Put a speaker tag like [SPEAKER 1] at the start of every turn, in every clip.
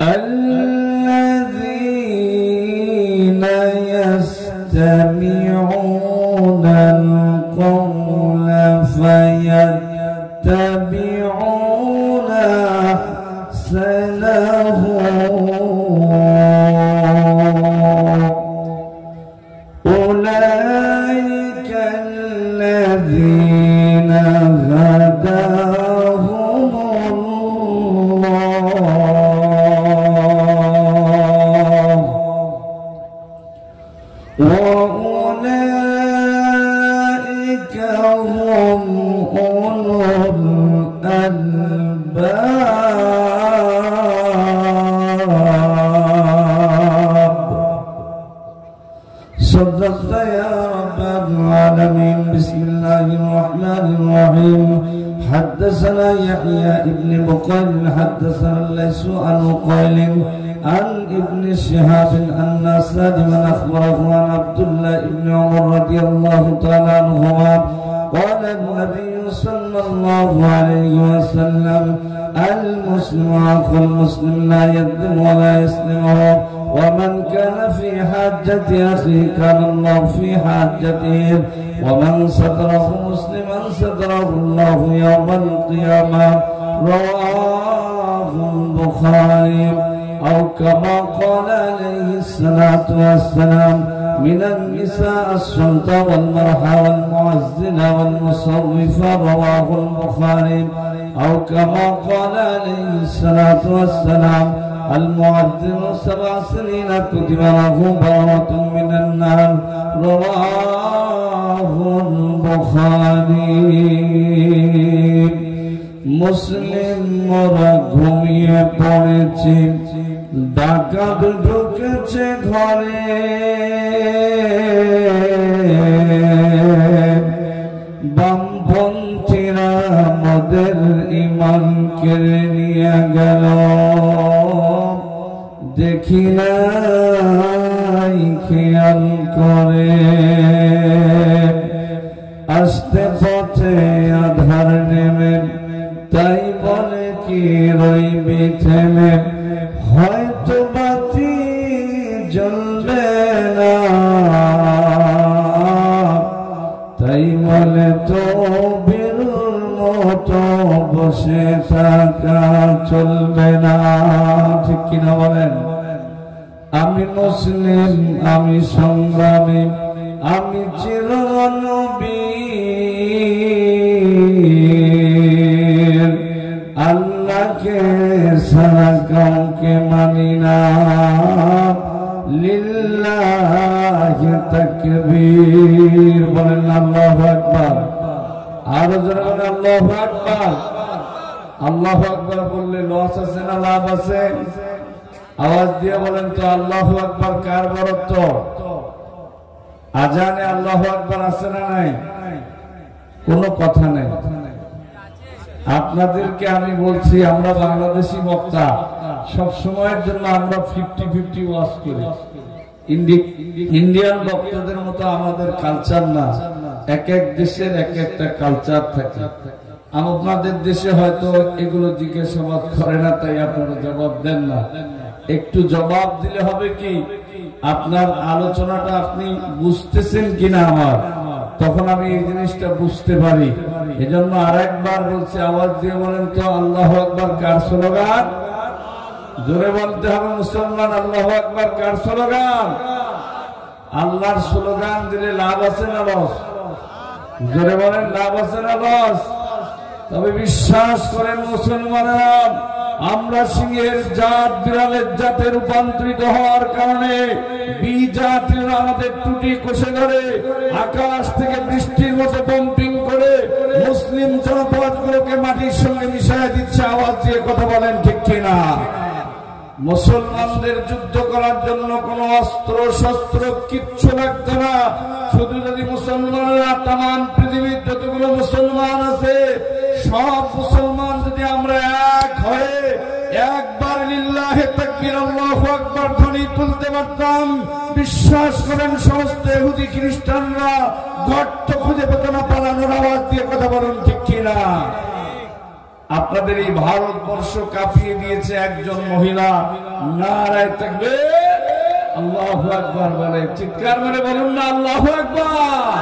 [SPEAKER 1] الذين يستمعون القول فيتبعون أحسنه أولئك الذين هداهم الله وأولئك هم أولو الألباب. صدقت يا رب العالمين. بسم الله الرحمن الرحيم. حدثنا يحيى ابن بقيل حدثنا الليث عن بقيل عن ابن شهاب أن سالما أخبره عن عبد الله بن عمر رضي الله تعالى عنهما قال النبي صلى الله عليه وسلم المسلم أخو المسلم لا يظلم ولا يسلمه ومن كان في حاجة أخيه كان الله في حاجته ومن ستره مسلما ستره الله يوم القيامة. رواه البخاري. أو كما قال عليه الصلاة والسلام من النساء السلطة والمرحى والمعزنة والمصوفة. رواه البخاري. أو كما قال عليه الصلاة والسلام المعذب 7 سنين كتب له براءة من النار. رواه البخاري. মুসলিম মোরা ঘুমিয়ে পড়েছি, ডাকাত ঢুকেছে ঘরে, বামপন্থীরা আমাদের ঈমান কেড়ে নিয়ে গেল, দেখি নাই খেয়াল করে, আস্তে পথে আধার নেমে, তাই বলে কি রইবি থেমে, হয়তো বাতি জ্বলবে না, তাই বলে তো বীরুর মতো বসে থাকা চলবে না। ঠিক কিনা বলেন? আমি মুসলিম, আমি সংগ্রামী, আমি চিরনবীর, আল্লাহকে সারা কাউকে মানি না। লিল্লাহি তাকবীর। বলেন আল্লাহু আকবার। আরো জোরে বলেন আল্লাহু আকবার। আল্লাহু আকবার বললে লস আছে না লাভ আছে? আওয়াজ দিয়ে বলেন তো আল্লাহু আকবার কার বরত্ব? আজানে আল্লাহু আকবার আছে না নাই? কোনো কথা নেই। আপনাদেরকে আমি বলছি, আমরা বাংলাদেশি বক্তা, সব সময়ের জন্য আমরা 50-50 ওয়াজ করি। ইন্ডিয়ান বক্তাদের মতো আমাদের কালচার না। এক এক দেশের এক একটা কালচার থাকে। আপনাদের দেশে হয়তো এগুলো জিজ্ঞাসাবাদ করে না, তাই আপনারা জবাব দেন না। একটু জবাব দিলে হবে কি, আপনার আলোচনাটা আপনি বুঝতেছেন কিনা আমার, তখন আমি এই জিনিসটা বুঝতে পারি। এজন্য আরেকবার বলছি, আওয়াজ দিয়ে বলেন তো আল্লাহু আকবার কার স্লোগান? জোরে বলতে হবে মুসলমান, আল্লাহু আকবার কার স্লোগান? আল্লাহর স্লোগান দিলে লাভ আছে না লস? জোরে বলেন লাভ আছে না লস? তবে বিশ্বাস করেন মুসলমানেরা, আমরা সিংহের জাত বিড়ালের জাতে রূপান্তরিত হওয়ার কারণে বিজাতিরা আমাদের টুটি কষে ধরে, আকাশ থেকে বৃষ্টির মতো পম্পিং করে মুসলিম জনপদগুলোকে মাটির সঙ্গে মিশিয়ে দিচ্ছে। আওয়াজ দিয়ে কথা বলেন ঠিক কিনা? মুসলমানদের যুদ্ধ করার জন্য কোন অস্ত্র শস্ত্র কিচ্ছু লাগতো না। শুধু যদি মুসলমানরা তাম পৃথিবীর যতগুলো মুসলমান আছে, সব মুসলমান যদি আমরা এক হয়ে একবার লিল্লাহি তাকবীর আল্লাহু আকবার ধ্বনি তুলতে পারতাম, বিশ্বাস করেন সমস্ত ইহুদি খ্রিস্টানরা গর্ত খুঁজে পেত না পালানোর। আওয়াজ দিয়ে কথা বলুন ঠিক কিনা? আপনাদের এই ভারতবর্ষ কাঁপিয়ে দিয়েছে একজন মহিলা। নারায়ে তাকবীর, আল্লাহু আকবার বলে, চিৎকার মেরে বলুন না আল্লাহু আকবার।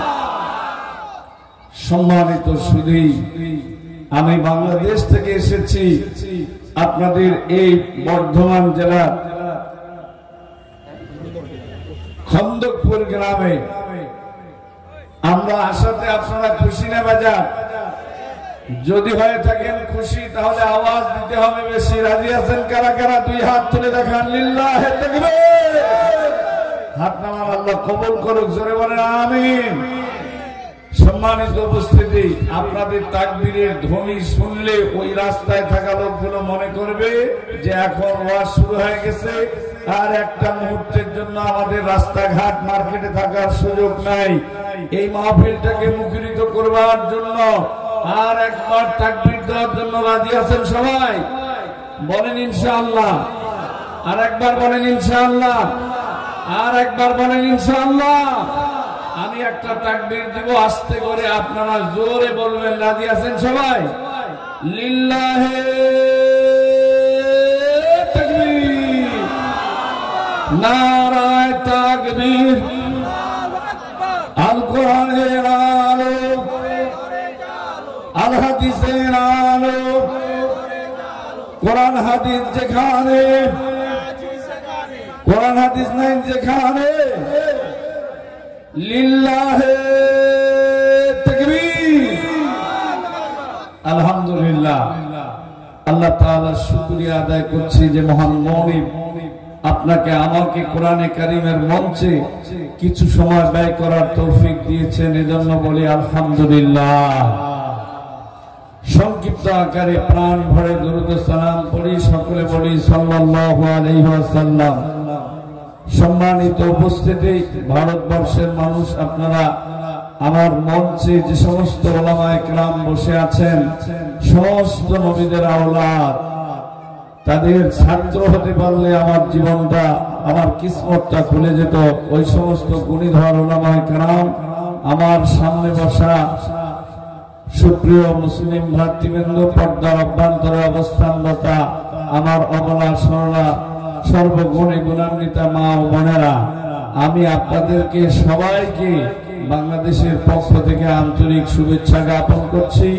[SPEAKER 1] সম্মানিত সুধী, আমি বাংলাদেশ থেকে এসেছি আপনাদের এই বর্ধমান জেলার খন্দকপুর গ্রামে। আমরা আসাতে আপনারা খুশি না বাজার? যদি হয়ে থাকেন খুশি তাহলে আওয়াজ দিতে হবে বেশি। রাজি আছেন কারা কারা? দুই হাত তুলে দেখান। লিল্লাহে তাকবীর। হাত নামান, আল্লাহ কবুল করুক। জোরে বলেন আমিন। সম্মানিত উপস্থিতি, আপনাদের তাকবীরের ধ্বনি শুনলে ওই রাস্তায় থাকা লোকগুলো মনে করবে যে এখন ওয়াজ শুরু হয়ে গেছে, আর একটা মুহূর্তের জন্য আমাদের রাস্তাঘাট মার্কেটে থাকার সুযোগ নাই। এই মাহফিলটাকে মুখরিত করবার জন্য আর একবার তাকবীর দেওয়ার জন্য রাজি আছেন সবাই? বলেন ইনশাআল্লাহ। আর একবার বলেন ইনশাআল্লাহ। আর একবার বলেন ইনশাআল্লাহ। আমি একটা তাকবীর দিব আস্তে করে, আপনারা জোরে বলবেন। রাজি আছেন সবাই? লিল্লাহে তাকবীর, নারায়ে তাকবীর। আল কোরআনের আলো, আল হাদিসের আলো। কোরআন হাদিস যেখানে, কোরআন হাদিস নাই যেখানে, লিল্লাহে তাকবীর। আলহামদুলিল্লাহ, আল্লাহ তাআলার শুকরিয়া আদায় করছি যে মহান মনিব আপনাকে আমাকে কোরআনে কারীমের মঞ্চে কিছু সময় ব্যয় করার তৌফিক দিয়েছেন, এজন্য বলি আলহামদুলিল্লাহ। সংক্ষিপ্ত আকারে প্রাণ ভরে দরুদ ও সালাম পড়ি, সকলে বলি সাল্লাল্লাহু আলাইহি ওয়াসাল্লাম। সম্মানিত উপস্থিতি, ভারতবর্ষের মানুষ, আপনারা আমার মঞ্চে যে সমস্ত উলামায়ে কেরাম বসে আছেন, সমস্ত নবীদের আওলাদ, তাদের ছাত্র হতে পারলে আমার জীবনটা, আমার কিসমতটা খুলে যেত। ওই সমস্ত গুণীধর উলামায়ে কেরাম, আমার সামনে বসা সুপ্রিয় মুসলিম ভ্রাতৃবৃন্দ, পর্দার অভ্যন্তরে অবস্থানরতা আমার অবলা সরলা সর্বগুণে গুণান্বিতা মা ও বোনেরা, আমি আপনাদেরকে সবাইকে বাংলাদেশের পক্ষ থেকে আন্তরিক শুভেচ্ছা জ্ঞাপন করছি।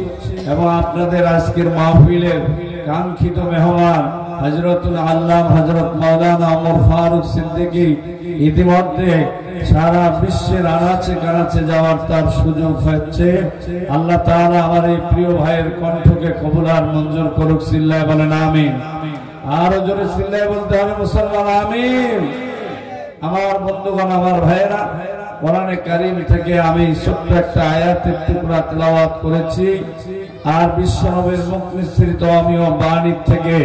[SPEAKER 1] এবং আপনাদের আজকের মাহফিলের কাঙ্ক্ষিত মেহমান হযরতুল আল্লাম হযরত মাওলানা ওমর ফারুক সিদ্দিকী ইতিমধ্যে সারা বিশ্বের আনাচে কানাচে যাওয়ার তার সুযোগ হচ্ছে। আল্লাহ তাআলা আমার এই প্রিয় ভাইয়ের কণ্ঠকে কবুল আর মঞ্জুর করুক। চিল্লায় বলেন আমিন। আরো জোরে চিল্লায় বলতে হবে মুসলমান আমিন। আমার বন্ধুগণ, আমার ভাইয়েরা, কোরআনে কারীম থেকে আমি ছোট্ট একটা আয়াতের টুকরা তেলাওয়াত করেছি, আর বিশ্বনবীর মুখ নিঃসৃত আমিও বাণী থেকে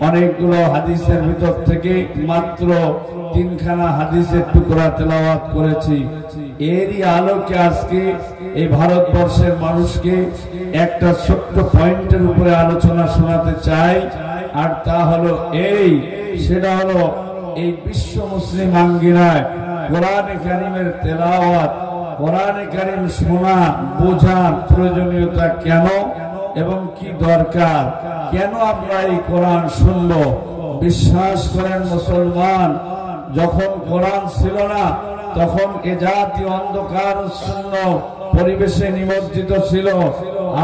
[SPEAKER 1] অনেকগুলো হাদিসের ভিতর থেকে মাত্র 3খানা হাদিসের টুকরা তেলাওয়াত করেছি। এরই আলোকে আজকে এই ভারতবর্ষের মানুষকে একটা ছোট্ট পয়েন্টের উপরে আলোচনা শোনাতে চাই, আর তা হলো সেটা হলো এই বিশ্ব মুসলিম আঙ্গিনায় কোরআনে কারীমের তেলাওয়াত, কোরআনে কারীম শোনা বোঝার প্রয়োজনীয়তা কেন এবং কি দরকার, কেন আমরা এই কোরআন শুনব। বিশ্বাস করেন মুসলমান, যখন কোরআন ছিল না তখন এ জাতি অন্ধকার শূন্য পরিবেশে নিমজ্জিত ছিল,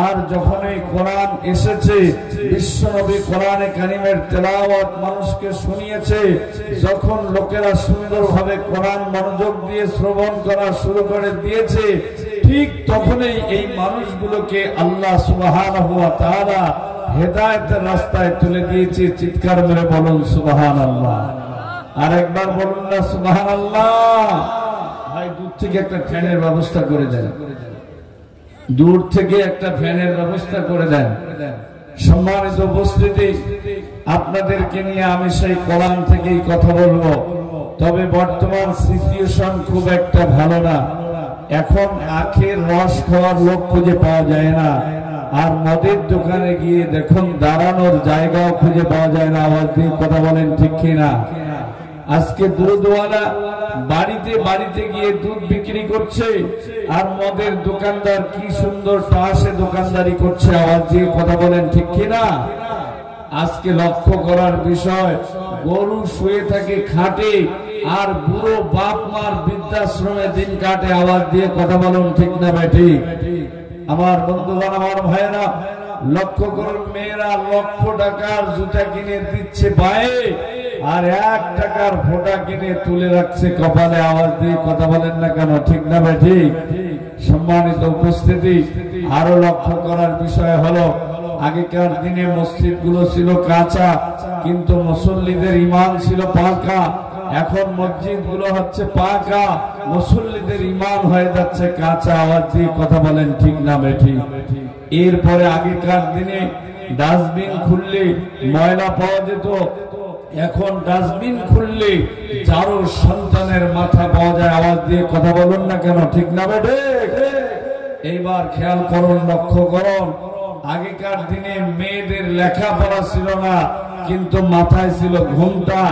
[SPEAKER 1] আর যখন এই কোরআন এসেছে, বিশ্বনবী কোরআনে কারীমের তেলাওয়াত মানুষকে শুনিয়েছে, যখন লোকেরা সুন্দরভাবে কোরআন মনোযোগ দিয়ে শ্রবণ করা শুরু করে দিয়েছে, ঠিক তখনই এই মানুষগুলোকে আল্লাহ সুবহানাহু ওয়া তাআলা হেদায়েতের রাস্তায় তুলে দিয়েছে। চিৎকার মেরে বলুন সুবহানাল্লাহ। আর একবার বলুন না সুবহানাল্লাহ। ভাই, দূর থেকে একটা ফ্যানের ব্যবস্থা করে দেন, দূর থেকে একটা ফ্যানের ব্যবস্থা করে দেন। সম্মানিত উপস্থিতি, আপনাদেরকে নিয়ে আমি সেই কোরআন থেকেই কথা বলবো। তবে বর্তমান সিচুয়েশন খুব একটা ভালো না। এখন আখের রস খাওয়ার লোক খুঁজে পাওয়া যায় না, আর মদের দোকানে গিয়ে দেখুন দাঁড়ানোর জায়গাও খুঁজে পাওয়া যায় না। আওয়াজ দিয়ে কথা বলেন ঠিক কিনা? আজকে দুধওয়ালা বাড়িতে বাড়িতে গিয়ে দুধ বিক্রি করছে, আর মদের দোকানদার কি সুন্দর টাসে দোকানদারি করছে। আওয়াজ দিয়ে কথা বলেন ঠিক কিনা? আজকে লক্ষ্য করার বিষয়, গরু শুয়ে থাকে খাটে, আর বুড়ো বাপ মার বৃদ্ধাশ্রমে দিন কাটে। আওয়াজ দিয়ে কথা বলুন ঠিক না বেঠি? আমার বন্ধুগণ, আমার ভাইয়েরা, লক্ষ্য করুন, মেয়েরা লক্ষ টাকার জুতা কিনে দিচ্ছে পায়ে, আর 1 টাকার ফোঁটা কিনে তুলে রাখছে কপালে। আওয়াজ দিয়ে কথা বলেন না কেন? ঠিক না বেঠি? সম্মানিত উপস্থিতি, আরো লক্ষ্য করার বিষয় হলো, আগেকার দিনে মসজিদ গুলো ছিল কাঁচা, কিন্তু মুসল্লিদের ঈমান ছিল পাকা। এখন মসজিদ গুলো হচ্ছে পাকা, মুসল্লিদের ঈমান হয়ে যাচ্ছে কাঁচা। আওয়াজ দিয়ে কথা বলেন ঠিক না বেঠি? এরপরে আগেকার দিনে ডাস্টবিন খুললে ময়লা পাওয়া যেত, এখন ডাস্টবিন খুললে যারো সন্তানের মাথা পাওয়া যায়। আওয়াজ দিয়ে কথা বলুন না কেন? ঠিক না বেঠি? এইবার খেয়াল করুন, লক্ষ্য করুন, আগেকার দিনে মেয়েদের লেখাপড়া ছিল না, কিন্তু মাথায় ছিল ঘুমটা।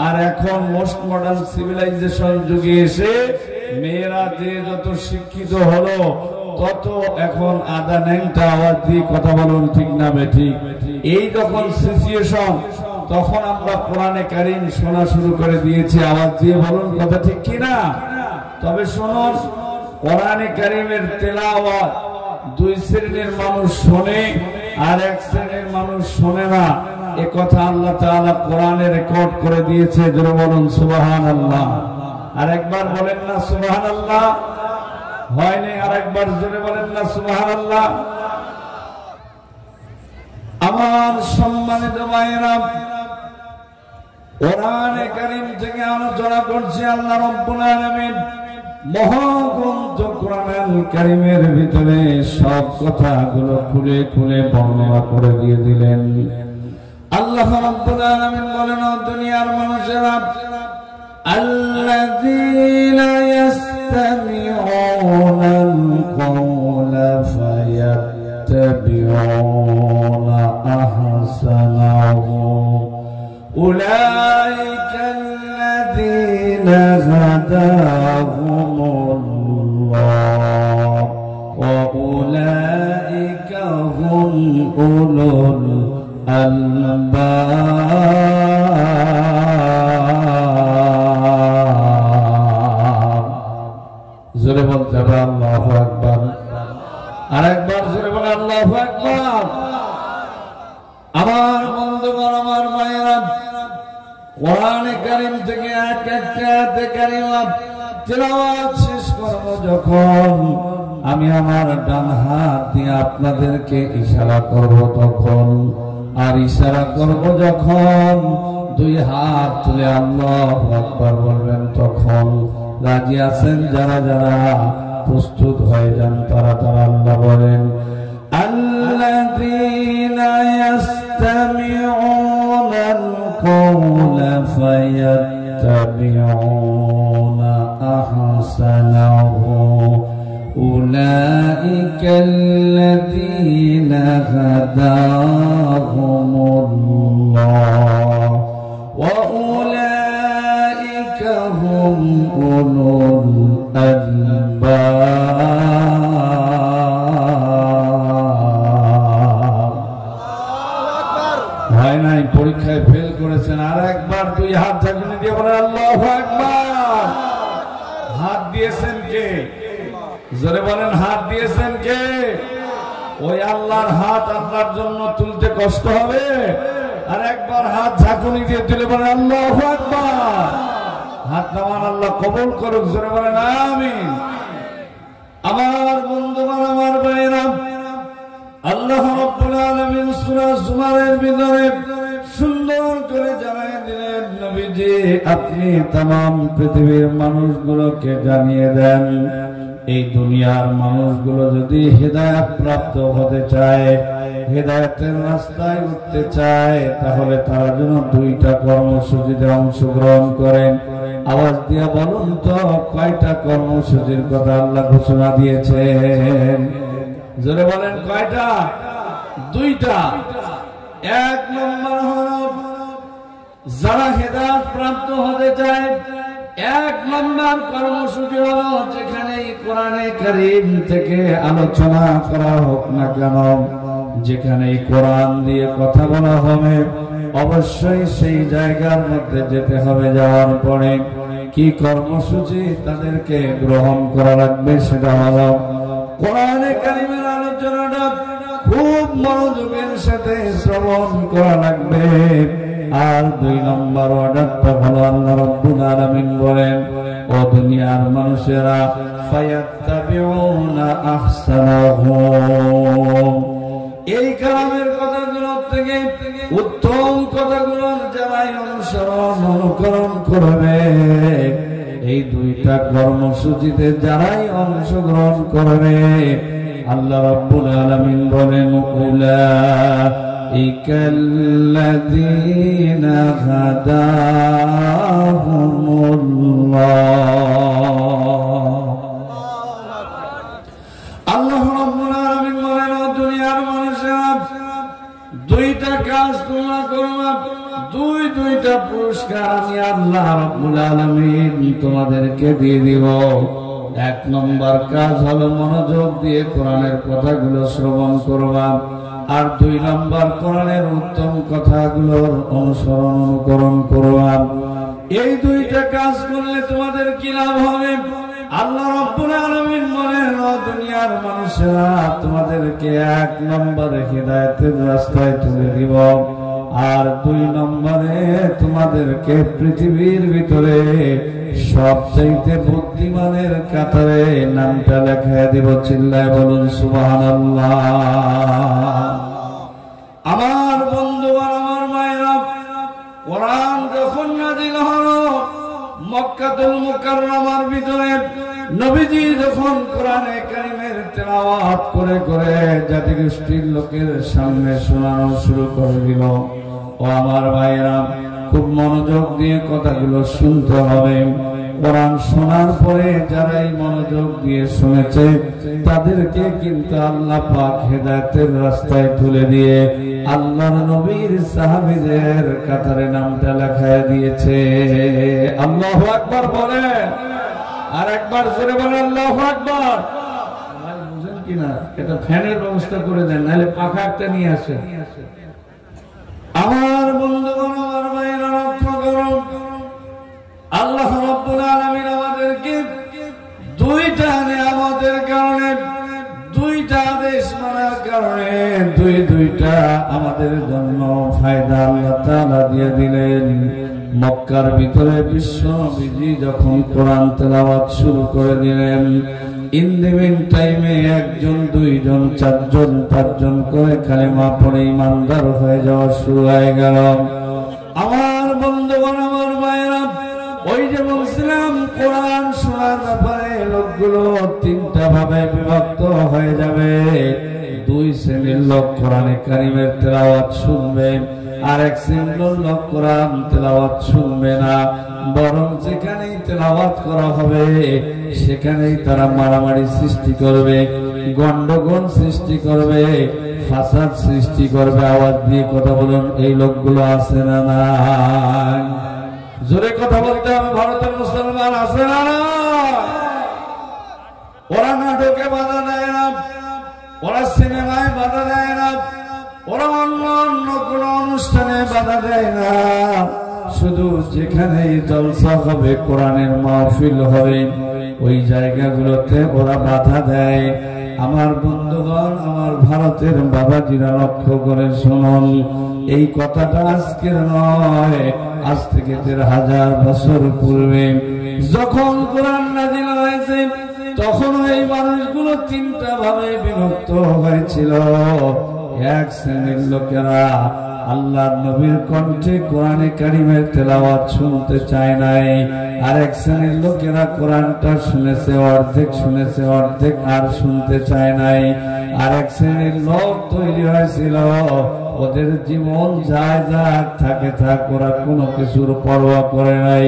[SPEAKER 1] আর এখন মোস্ট মডার্ন সিভিলাইজেশন যুগে এসে মেয়েরা যে যত শিক্ষিত হলো, তত এখন আদা ন্যাংটা। আওয়াজ দিয়ে কথা বলুন ঠিক না বেঠি? এই যখন সিচুয়েশন, তখন আমরা কোরআনে কারীম শোনা শুরু করে দিয়েছি। আওয়াজ দিয়ে বলুন কথা ঠিক কিনা? তবে শুনুন, কোরআনে কারীমের তেলাওয়াত 2 শ্রেণীর মানুষ শোনে, আর 1 শ্রেণীর মানুষ শোনে না। এ কথা আল্লাহ তাআলা কোরআনে রেকর্ড করে দিয়েছে। জোরে বলুন সুবহানাল্লাহ। আর একবার বলেন না সুবহানাল্লাহ? হয়নি? আর একবার জোরে বলেন না সুবহানাল্লাহ? আমার সম্মানিত ভাইয়েরা, কোরআনে কারীম থেকে আলোচনা করছি আল্লাহ রাব্বুল আলামিন মহাগ্রন্থ কোরআনুল কারীমের ভিতরে সব কথাগুলো খুলে খুলে বর্ণনা করে দিয়ে দিলেন। আল্লাহ রাব্বুল আলামিন বলেন, ও দুনিয়ার মানুষেরা, আল্লাযীনা ইয়াসতামিউনাল কওলা ফায়াত্তাবিউনা আহসানাহু উলাইকা আল্লাযীনা হাদাহুমুল্লাহ ওয়া উলাইকা হুম উলুল আলবাব। জোরে বলতে হবে আল্লাহু আকবার। আর একবার জোরে বলে আল্লাহু আকবার। আমার বন্ধুগণ, আমার মায়েরা, কোরআনে কারীম থেকে এক একটা আয়াতে কারিমা তেলাওয়াত শেষ করব যখন, আমি আমার ডান হাত দিয়ে আপনাদেরকে ইশারা করব তখন, আর ইশারা করব যখন 2 হাত তুলে আল্লাহু আকবার বলবেন তখন। রাজি আছেন যারা যারা? প্রস্তুত হয়ে যান তারা তারা। আল্লাহ বলেন, আল্লাযীনা ইয়াসতামিউনাল কওলা ফায়াত্তাবিউনা আহসানাহু উলাইকা আল্লাযীনা হাদাহুমুল্লাহ ওয়া উলাইকা হুম উলুল আলবাব। হয় নাই? পরীক্ষায় ফেল করেছেন? আর একবার 2 হাত ঝাঁকুনি দিয়ে বলেন আল্লাহু আকবার। হাত দিয়েছেন কে? জোরে বলেন, হাত দিয়েছেন কে? ওই আল্লাহর হাত আপনার জন্য তুলতে কষ্ট হবে? আর একবার হাত ঝাঁকুনি দিয়ে তুলে বলেন আল্লাহু আকবার। হাত নামান, আল্লাহ কবুল করুক। জোরে বলেন আমিন। আমার বন্ধুগণ, আমার ভাইরা, আল্লাহ রাব্বুল আলামিন সূরা জুমারের ভিতরে সুন্দর করে জানিয়ে দিলেন, নবীজি আপনি तमाम পৃথিবীর মানুষগুলোকে জানিয়ে দেন, এই দুনিয়ার মানুষগুলো যদি হেদায়েত প্রাপ্ত হতে চায়, হেদায়েতের রাস্তায় উঠতে চায়, তাহলে তারা যেন 2টা কর্মসূচিতে অংশগ্রহণ করেন। আওয়াজ দিয়ে বলুন তো, কয়টা কর্মসূচির কথা আল্লাহ ঘোষণা দিয়েছেন? জোরে বলেন, কয়টা? 2টা। 1 নম্বর হলো, যারা হেদায়েত প্রাপ্ত হতে চায় এক নম্বর কর্মসূচি হলো যেখানে কোরআনে কারীম থেকে আলোচনা করা হোক না কেন, যেখানে কোরআন দিয়ে কথা বলা হবে অবশ্যই সেই জায়গার মধ্যে যেতে হবে। যাওয়ার পরে কি কর্মসূচি তাদেরকে গ্রহণ করা লাগবে, সেটা হলো কোরআনে কারীমের আলোচনাটা খুব মনোযোগের সাথে শ্রবণ করা লাগবে। আর 2 নম্বর অর্ডারটা হলো আল্লাহ রাব্বুল আলামিন বলেন, ও দুনিয়ার মানুষেরা ফায়াত্তাবিউনা আহসানাহু, এই কালামের কথাগুলো থেকে উত্তম কথাগুলো যারাই অনুকরণ করবে, এই 2টা কর্মসূচিতে যারাই অংশগ্রহণ করবে, আল্লাহ রাব্বুল আলামিন বলেন উলাইকাল্লাযীনা হাদাহুমুল্লাহ। আল্লাহ রাব্বুল আলামিন বলেন, ও দুনিয়ার মানুষেরা 2টা কাজ তোমরা করবে, 2টা পুরস্কার আমি আল্লাহ রাব্বুল আলামিন তোমাদেরকে দিয়ে দিব। 1 নম্বর কাজ হলো মনোযোগ দিয়ে কোরআনের কথাগুলো শ্রবণ করবা, আর 2 নম্বর কোরআনের উত্তম কথাগুলোর অনুকরণ করবা। এই 2টা কাজ করলে তোমাদের কি লাভ হবে? আল্লাহ রাব্বুল আলামিন বলেন, ও দুনিয়ার মানুষেরা তোমাদেরকে 1 নম্বরে হিদায়াতের রাস্তায় তুলে দিব, আর 2 নম্বরে তোমাদেরকে পৃথিবীর ভিতরে সবচাইতে বুদ্ধিমানের কাতারে নামটা লেখায় দিব। চিল্লায় বলুন সুবহানাল্লাহ। আমার বন্ধুগণ, আমার মায়েরা, কোরআন যখন নাযিল হলো মক্কাতুল মুকাররমার ভিতরে, নবীজি যখন কোরআনে কারীমের তেলাওয়াত করে করে জাতিগোষ্ঠীর লোকের সামনে শোনানো শুরু করে দিল, ও আমার ভাইরা খুব মনোযোগ দিয়ে কথাগুলো শুনতে হবে। কোরআন শোনার পরে যারাই মনোযোগ দিয়ে শুনেছে তাদেরকে কিন্তু আল্লাহ পাক হেদায়েতের রাস্তায় তুলে দিয়ে আল্লাহর নবীর সাহাবীদের কাতারে নামটা লেখায় দিয়েছে। আল্লাহু আকবার বলেন, আর একবার জোরে বলেন আল্লাহু আকবার। বুঝেন কিনা? এটা ফ্যানের ব্যবস্থা করে দেন, নাহলে পাখা একটা নিয়ে আসেন। আমার বন্ধুগণ, আমার ভাইরা, লক্ষ্য করুন, আল্লাহ রাব্বুল আলামিন আমাদেরকে 2টা নিয়ামতের কারণে, 2টা আদেশ মানার কারণে 2টা আমাদের জন্য ফায়দা আল্লাহ তাআলা দিয়ে দিলেন। মক্কার ভিতরে বিশ্ব নবীজি যখন কোরআন তেলাওয়াত শুরু করে দিলেন, ইন দ্য মিন টাইমে 1 জন 2 জন 4 জন 5 জন করে কালেমা পড়ে ইমানদার হয়ে যাওয়া শুরু হয়ে গেল। আমার বন্ধুগণ, আমার ভাইরা, ওই যে বলছিলাম কোরআন শোনার ব্যাপারে লোকগুলো 3টা ভাবে বিভক্ত হয়ে যাবে। 2 শ্রেণীর লোক কোরআনে কারীমের তেলাওয়াত শুনবে, আর 1 শ্রেণীর লোক কোরআন তেলাওয়াত শুনবে না, বরং যেখানেই তেলাওয়াত করা হবে সেখানেই তারা মারামারি সৃষ্টি করবে, গন্ডগোল সৃষ্টি করবে, ফাসাদ সৃষ্টি করবে। আওয়াজ দিয়ে কথা বলুন, এই লোকগুলো আছে না নাই? জোরে কথা বলতে হবে। ভারতের মুসলমান আছে না না? ওরা নাটকে বাধা দেয় না, ওরা সিনেমায় বাধা দেয় না, ওরা অন্য অন্য কোন অনুষ্ঠানে বাধা দেয় না। শুধু যেখানেই জলসা হবে, কোরআনের মাহফিল হবে, ওই জায়গাগুলোতে ওরা বাধা দেয়। আমার বন্ধুগণ, আমার ভারতের বাবাজিরা লক্ষ্য করে শুনুন, এই কথাটা আজকের নয়, আজ থেকে 1500 বছর পূর্বে যখন কোরআন নাযিল হয়েছে তখন এই মানুষগুলো 3টা ভাবে বিভক্ত হয়েছিল। 1 শ্রেণীর লোকেরা আল্লাহর নবীর কণ্ঠে কোরআনে কারীমের তেলাওয়াত শুনতে চায় নাই, আর 1 শ্রেণীর লোকেরা কোরআনটা শুনেছে, অর্ধেক শুনেছে, অর্ধেক আর শুনতে চায় নাই। আর 1 শ্রেণীর লোক তৈরি হয়েছিল, ওদের জীবন যায় যাক থাকে থাক, ওরা কোনো কিছুর পরোয়া করে নাই।